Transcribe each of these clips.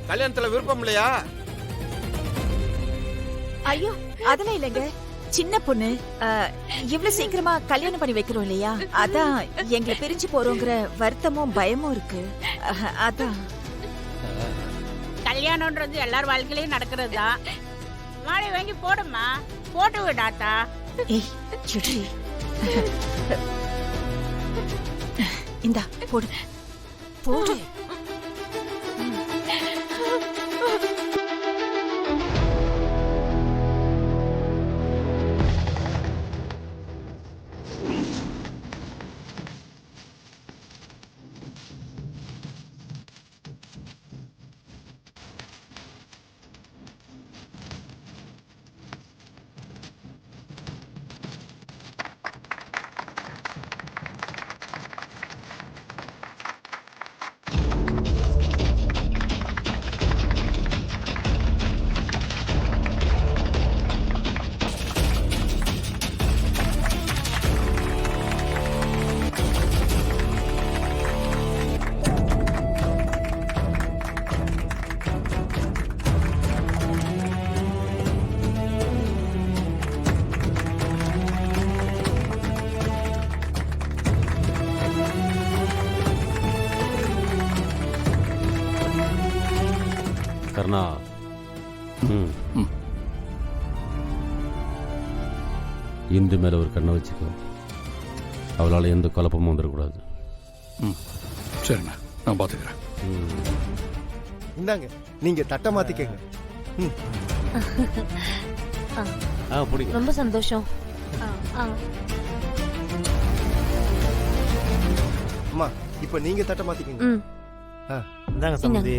கல்யாணத்துல விருப்பம் இல்லையா? ஐயோ அதெல்லாம் இல்லைங்க. சின்ன பொண்ணு இவ்வளவு சீக்கிரமா கல்யாணம் பண்ணி வைக்கிறோம் இல்லையா, அதான் எங்களை பிரிஞ்சு போறோங்கிற வருத்தமும் பயமும் இருக்கு. அதான் கல்யாணம்ன்றது எல்லார் வாழ்க்கையிலயும் நடக்கிறது தான். மாலை வாங்கி போடுமா, போட்டு விடாத்தா. ஏய் சுற்றி இந்தா போடு போடு. கர்ணா, இந்து மேல ஒரு கண்ணை வச்சுக்கோ. அவளால் எந்த குழப்பமும் வந்துடக்கூடாது. சரிண்ணா, நான் பார்த்துக்கிறேன். இந்தாங்க, நீங்க தட்டை மாத்திக்கங்க. பிடிக்கும். ரொம்ப சந்தோஷம். அம்மா, இப்ப நீங்க தட்டை மாத்திக்கங்க. இந்தாங்க சம்பந்தி.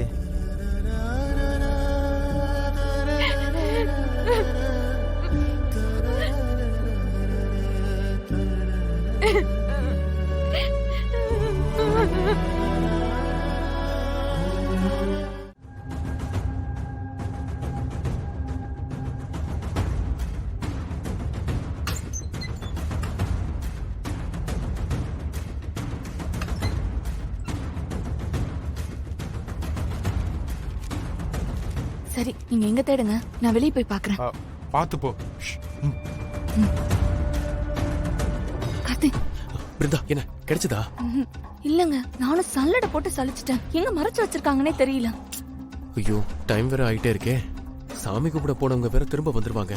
சரி, நீங்க எங்க தேடுங்க, நான் வெளியே போய் பாக்குறேன். பார்த்து போ. கார்த்திக். பிருந்தா, என்ன கிடைச்சதா? இல்லங்க, நானும் சல்லடை போட்டு சலிச்சிட்டேன். எங்க மறைச்சு வச்சிருக்காங்கன்னே தெரியல. ஐயோ, டைம் வேற ஆயிட்டே இருக்கே. சாமி கும்பிட போனவங்க வேற திரும்ப வந்துருவாங்க.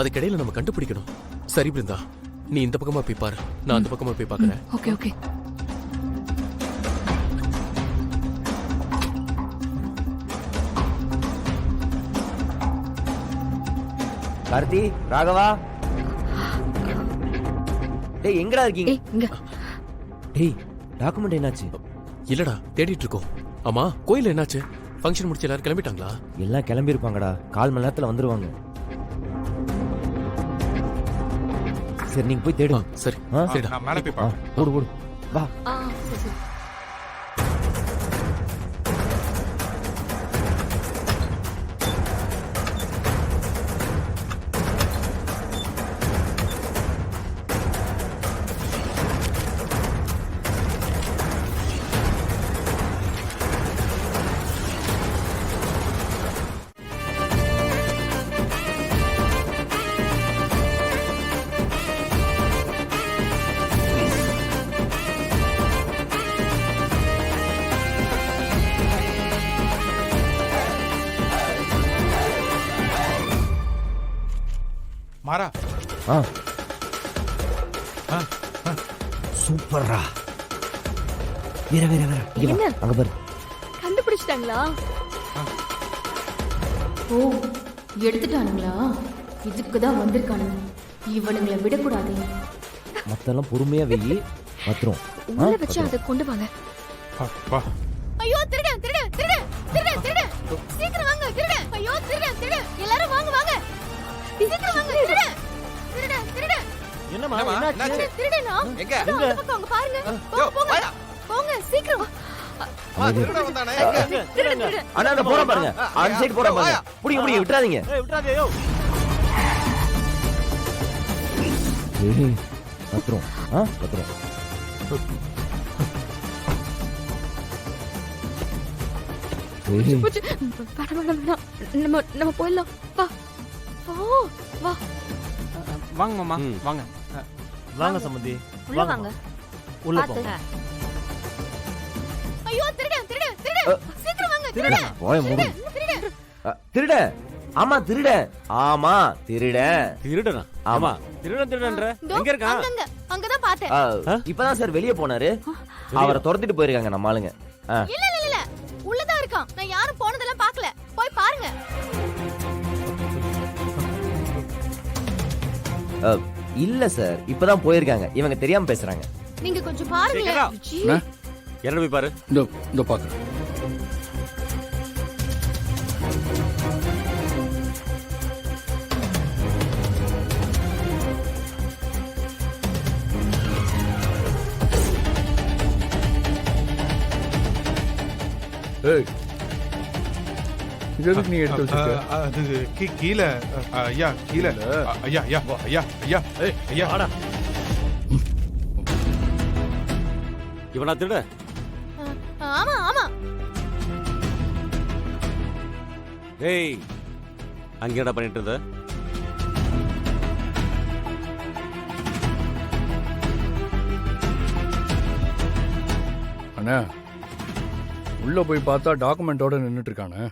அதுக்கிடையில நம்ம கண்டுபிடிக்கணும். சரி பிருந்தா, நீ இந்த பக்கமா போய் பாரு, நான் அந்த பக்கமா போய் பாக்குறேன். Okay okay. கார்த்தி, ராகவா, டேய் எங்கடா இருக்கீங்க? இங்க. டேய், டாக்குமெண்ட் என்னாச்சு? இல்லடா, தேடிட்டு இருக்கோம். ஆமா, கோயில்ல என்னாச்சு? ஃபங்க்ஷன் முடிச்சு எல்லாரும் கிளம்பிட்டாங்களா? எல்லாம் கிளம்பி இருப்பாங்கடா, 1/4 மணி நேரத்துல வந்துருவாங்க. சரி, நீங்க போய் தேடுங்க. சரி சரிடா, நான் மேலே போய் பார்க்கறேன். ஓடு ஓடு, வா. சரி சரி. மாறா. சூப்பர்ரா. வீர வீர வீர. என்ன? அங்க பாரு. கண்டுபிடிச்சிட்டாங்களா? ஓ, எடுத்துட்டானுங்களா? இதுக்கு தான் வந்திருக்கானுங்க. இவனுங்களை விடக்கூடாது. மத்தெல்லாம் பொறுமையா வெயி. பத்திரம். உள்ள வச்சு அதை கொண்டு வாங்க. வா. ஐயோ, திருட திருட திருட திருட திருட. சீக்கிரம் வாங்க, திருட. ஐயோ, திருட திருட. எல்லாரும் வாங்க வாங்க. சீக்கிரம் வாங்க, திருட திருட திருட. என்னம்மா, என்னாச்சு? திருடனா? எங்க? அந்த பக்கம் அங்க பாருங்க. போங்க போங்க, சீக்கிரம். திருட வந்தானே. திருட திருட. அண்ணா, அந்த போற பாருங்க. அந்த சைடு போற பாருங்க. புடிங்க புடிங்க, விட்டுறாதீங்க. விட்டுறாதே. யோ, பத்திரம். பத்திரம். போச்சு. வேணாம் வேணாம் வேணாம். நம்ம போயிடலாம். வா ஓ வா வாங்க மாமா ம். வாங்க. வாங்க சம்பந்தி உள்ள வாங்க. உள்ள பாத்து. போங்க. ஐயோ திருடன் திருடன் திருடன் சீக்கிரம் வாங்க திருடன் போய் மூடு. திருடன் திருட. ஆமா திருட. ஆமா திருட. திருடனா? ஆமா. திருடன் திருடன்ற இதோ, எங்க இருக்கான்? அங்கங்க அங்கதான் பார்த்தேன். இப்பதான் சார் வெளியே போனாரு. அவரை துரத்திட்டு போயிருக்காங்க நம்ம ஆளுங்க. இல்ல இல்ல இல்ல உள்ளதான் இருக்கான். நான் யாரும் போனதெல்லாம் பார்க்கல. போய் பாருங்க. இல்ல சார் இப்பதான் போயிருக்காங்க. இவங்க தெரியாம பேசுறாங்க. நீங்க கொஞ்சம் பாருங்களேன். ஜீ. என்ன போய் பாரு. இந்த பாக்குறேன். எதுக்கு நீ எடுத்து வச்சிருக்க? அது கீழே ஐயா கீழே ஐயா ஐயா ஐயா ஐயா ஐயா வாடா. இவனா திருட? ஆமா ஆமா ஏய் அங்க என்னடா பண்ணிட்டு இருந்த? அண்ணா உள்ள போய் பார்த்தா டாக்குமெண்டோட நின்னுட்டு இருக்கானே.